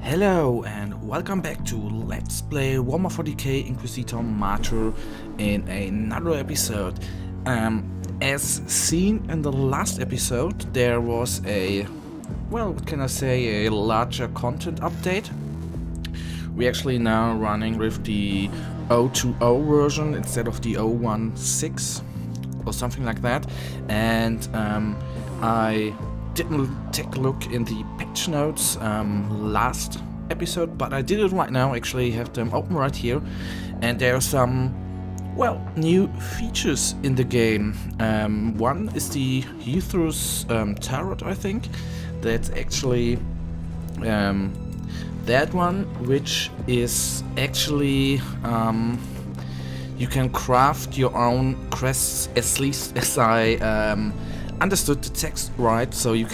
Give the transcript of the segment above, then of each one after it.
Hello and welcome back to Let's Play Warhammer 40k Inquisitor Martyr in another episode. As seen in the last episode, there was a, well, what can I say, a larger content update. We're actually now running with the 0.20 version instead of the 0.16 or something like that, and I didn't take a look in the patch notes last episode, but I did it right now. Actually have them open right here, and there are some, well, new features in the game. One is the Hethros Tarot, I think. That's actually that one, which is actually you can craft your own crests, at least as I understood the text right. So you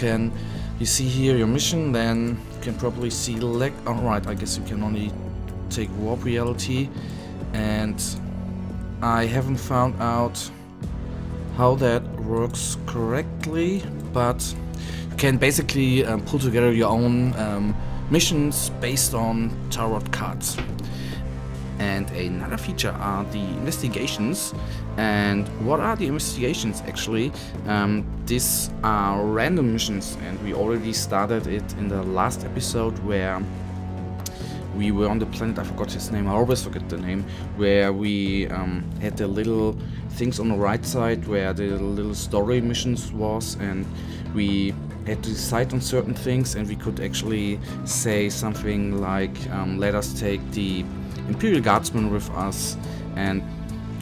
see here your mission, then you can probably select. Alright, I guess you can only take warp reality, and I haven't found out how that works correctly, but you can basically pull together your own missions based on tarot cards. And another feature are the investigations. And what are the investigations actually? These are random missions, and we already started it in the last episode where we were on the planet, I forgot his name, I always forget the name, where we had the little things on the right side where the little story missions was, and we had to decide on certain things, and we could actually say something like, let us take the Imperial Guardsmen with us. And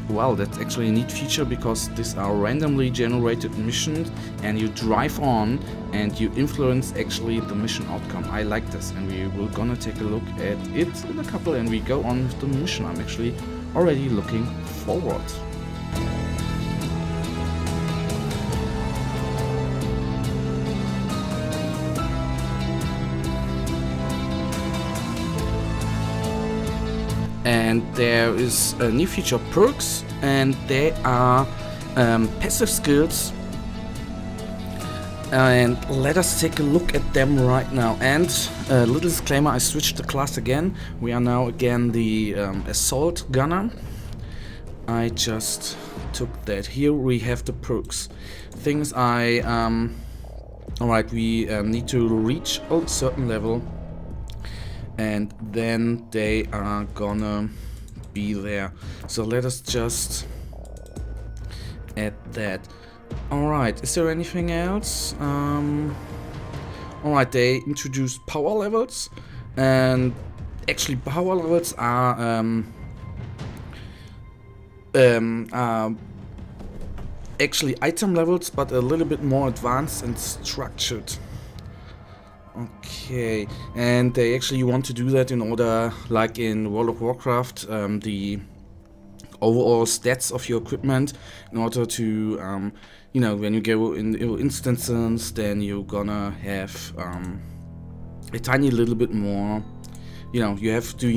well, that's actually a neat feature, because these are randomly generated missions and you drive on and you influence actually the mission outcome. I like this, and we will gonna take a look at it in a couple, and we go on with the mission. I'm actually already looking forward. And there is a new feature, perks, and they are passive skills, and let us take a look at them right now. And a little disclaimer, I switched the class again. We are now again the assault gunner. I just took that. Here we have the perks. Things alright, we need to reach a certain level, and then they are gonna be there. So let us just add that. Alright, is there anything else? Alright, they introduced power levels, and actually power levels are actually item levels, but a little bit more advanced and structured. Okay, and they actually want to do that in order, like in World of Warcraft, the overall stats of your equipment, in order to, you know, when you go in instances, then you're gonna have a tiny little bit more. You know, you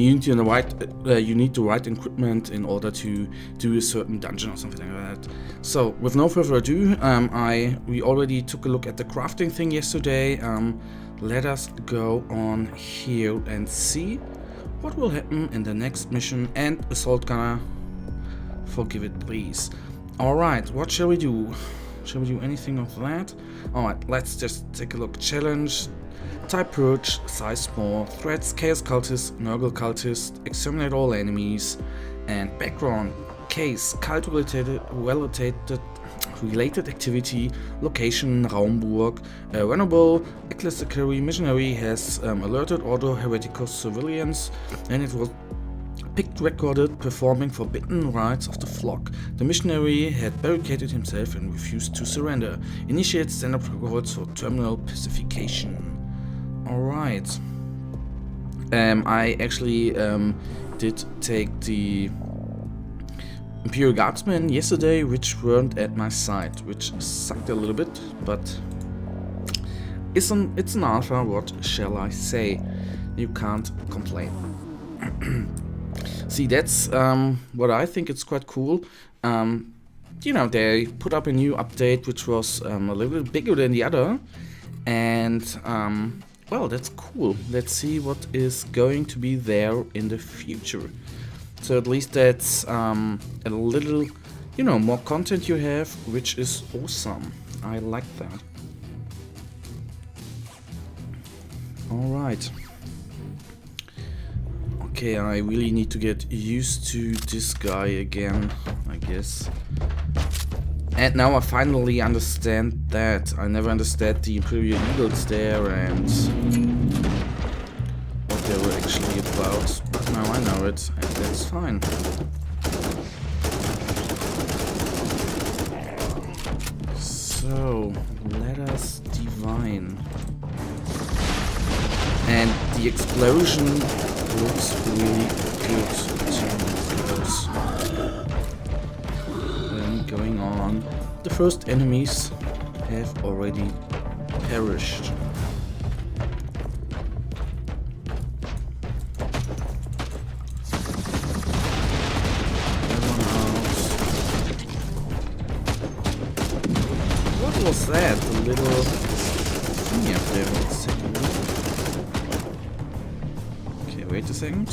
need the right equipment in order to do a certain dungeon or something like that. So, with no further ado, we already took a look at the crafting thing yesterday. Let us go on here and see what will happen in the next mission. And assault gunner, forgive it please. Alright, what shall we do? Shall we do anything of that? Alright, let's just take a look. Challenge, type purge, size small, threats, chaos cultist, Nurgle cultist, exterminate all enemies, and background, case, cult related activity, location, Raumburg, Venerable, ecclesiarchary missionary has alerted Ordo Hereticus civilians, and it was recorded performing forbidden rites of the flock. The missionary had barricaded himself and refused to surrender. Initiate standard protocols for terminal pacification. Alright. I actually did take the Imperial Guardsmen yesterday, which weren't at my side, which sucked a little bit, but it's an alpha, what shall I say? You can't complain. See, that's what I think it's quite cool. You know, they put up a new update which was a little bit bigger than the other, and well, that's cool. Let's see what is going to be there in the future. So at least that's a little, you know, more content you have, which is awesome. I like that. Alright. Okay, I really need to get used to this guy again, I guess. And now I finally understand that. I never understood the Imperial Eagles there and what they were actually about. But now I know it, and that's fine. So, let us divine. And the explosion looks really good to us. Then going on, the first enemies have already perished. What was that? The little thing up there. Let's take a look. Wait a second.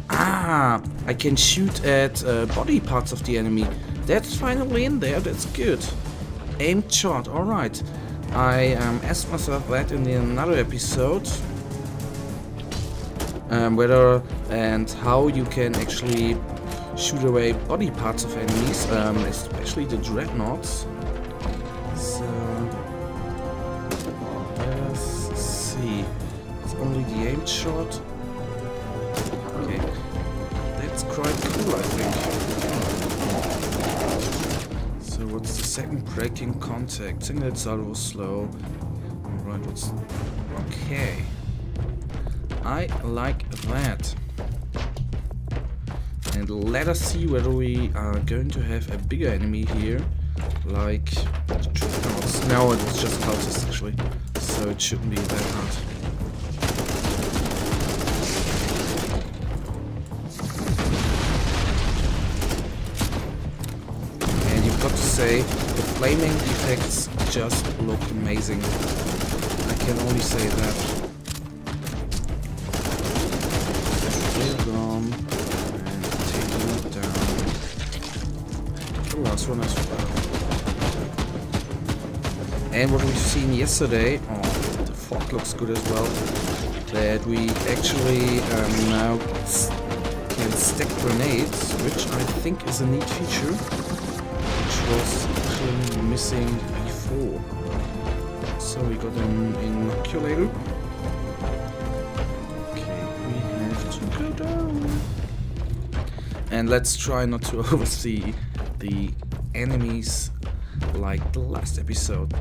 Ah, I can shoot at body parts of the enemy. That's finally in there, that's good. Aimed shot, alright. I asked myself that in another episode. Whether and how you can actually shoot away body parts of enemies, especially the dreadnoughts. So, let's see. Only the aim shot. Okay, that's quite cool, I think. So what's the second breaking contact? Single salvo slow. Alright, what's... Okay. I like that. And let us see whether we are going to have a bigger enemy here. Like... No, it's just cultists actually. So it shouldn't be that hard. Say the flaming effects just look amazing. I can only say that. They're gone and taking it down. The last one as well. And what we've seen yesterday, oh, the fog looks good as well. That we actually now can stack grenades, which I think is a neat feature. Was actually missing before. So we got an inoculator. Okay, we have to go down. And let's try not to oversee the enemies like the last episode.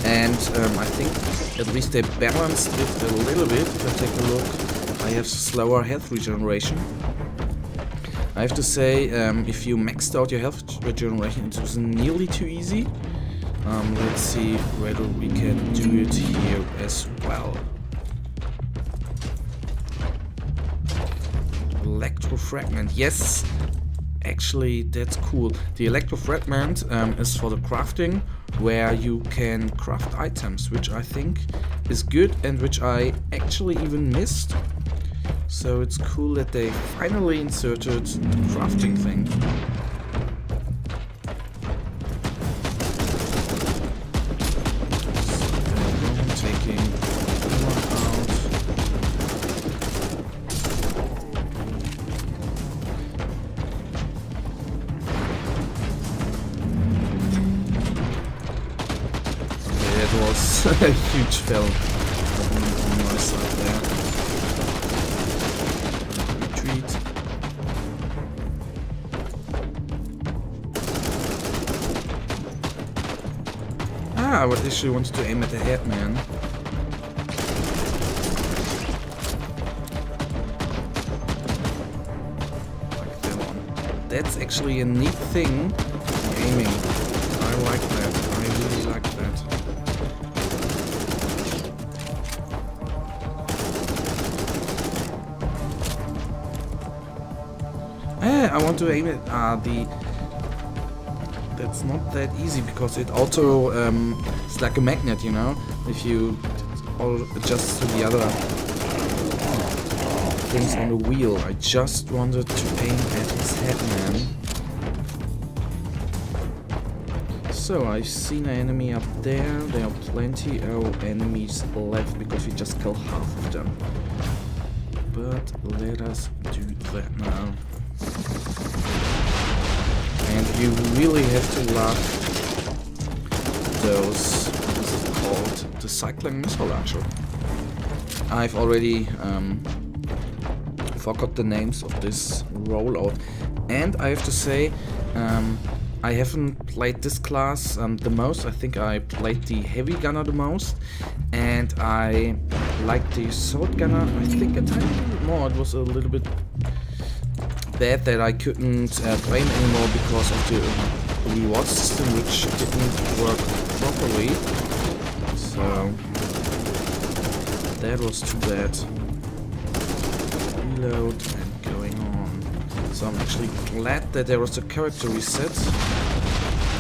And I think at least they balanced it a little bit. If I take a look, I have slower health regeneration. I have to say, if you maxed out your health regeneration, it was nearly too easy. Let's see whether we can do it here as well. Electro fragment, yes! Actually, that's cool. The electro fragment is for the crafting, where you can craft items, which I think is good and which I actually even missed. So it's cool that they finally inserted the crafting thing. So taking one out. Okay, that was a huge fail on my side there. I would actually wanted to aim at the head, man. Like that one. That's actually a neat thing. Aiming. I like that. I really like that. I want to aim at the that's not that easy because it auto it's like a magnet, you know. If you adjust to the other things on the wheel. I just wanted to aim at his head, man. So I've seen an enemy up there. There are plenty of enemies left because we just killed half of them. But let us do that now. And you really have to love those, what is it called? The cycling missile launcher. I've already forgot the names of this rollout. And I have to say, I haven't played this class the most. I think I played the heavy gunner the most. And I like the sword gunner, I think a tiny bit more. It was a little bit bad that I couldn't play him anymore because of the reward system, which didn't work properly. So that was too bad. Reload and going on. So I'm actually glad that there was a character reset,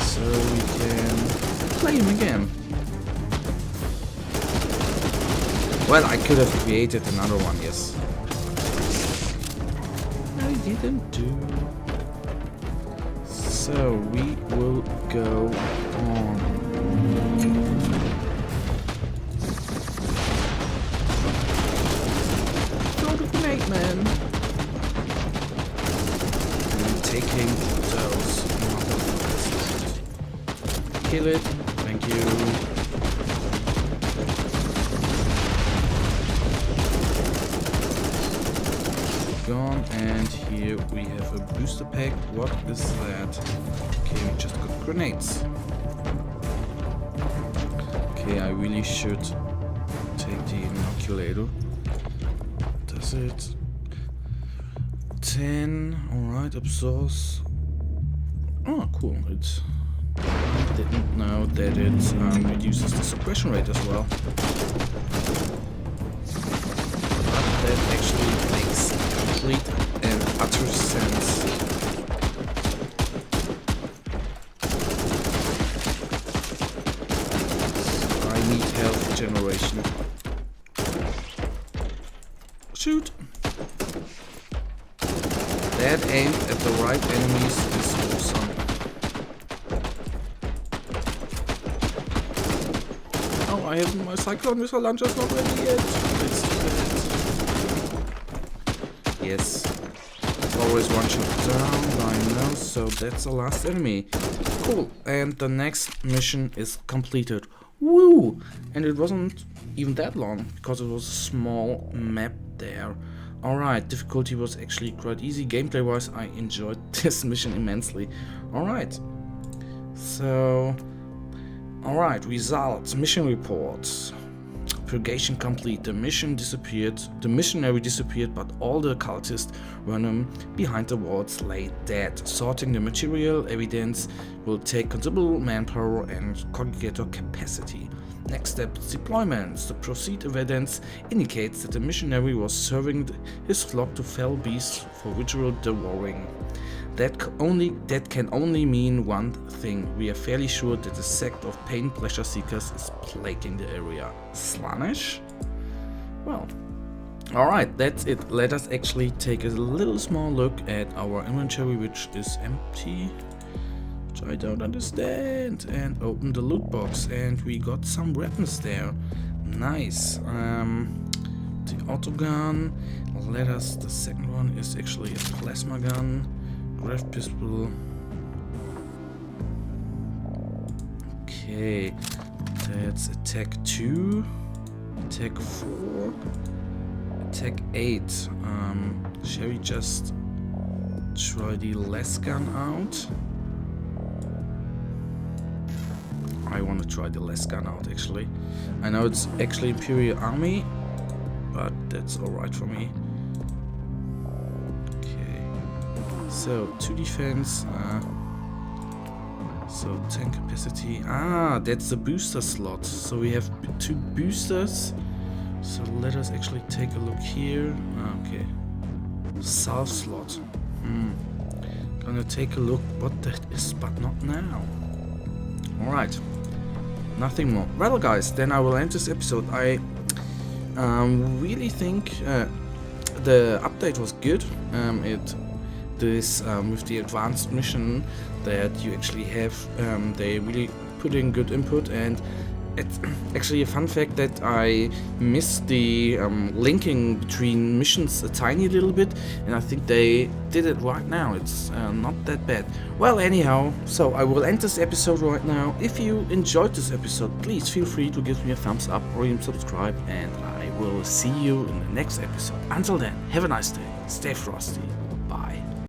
so we can play him again. Well, I could have created another one, yes. I didn't do. So we will go on. Throw the grenade, man. I'm taking those motherfuckers. Kill it. Thank you. Gone, and here we have a booster pack. What is that? Okay, we just got grenades. Okay, I really should take the inoculator. Does it? 10. Alright, absorbs. Oh, cool. I didn't know that it reduces the suppression rate as well. But that actually makes complete and utter sense. So I need health generation. Shoot! That aimed at the right enemies is awesome. Oh, I have my cyclone missile launcher's not ready yet. Let's do that. Yes. Always one shot down, I know, so that's the last enemy. Cool, and the next mission is completed. Woo! And it wasn't even that long, because it was a small map there. Alright, difficulty was actually quite easy. Gameplay wise, I enjoyed this mission immensely. Alright. So... Alright, results. Mission reports. Purgation complete. The mission disappeared. The missionary disappeared, but all the cultists running behind the walls lay dead. Sorting the material evidence will take considerable manpower and congregator capacity. Next step, deployments. The proceed evidence indicates that the missionary was serving his flock to fell beasts for ritual devouring. That can only mean one thing. We are fairly sure that a sect of pain pleasure seekers is plaguing the area. Slaanesh? Well, alright, that's it. Let us actually take a little small look at our inventory, which is empty. Which I don't understand. And open the loot box, and we got some weapons there. Nice. The autogun. The second one is actually a plasma gun. Grav pistol. Okay, that's attack 2, attack 4, attack 8. Shall we just try the less gun out? I want to try the less gun out actually. I know it's actually Imperial Army, but that's alright for me. So, 2 defense, so 10 capacity. Ah, that's the booster slot. So we have 2 boosters. So let us actually take a look here. Okay. South slot. Gonna take a look what that is, but not now. Alright. Nothing more. Well, guys, then I will end this episode. I really think the update was good. With the advanced mission that you actually have, they really put in good input, and it's actually a fun fact that I missed the linking between missions a tiny little bit, and I think they did it right now. It's not that bad. Well, anyhow, so I will end this episode right now. If you enjoyed this episode, please feel free to give me a thumbs up or even subscribe, and I will see you in the next episode. Until then, have a nice day, stay frosty, bye.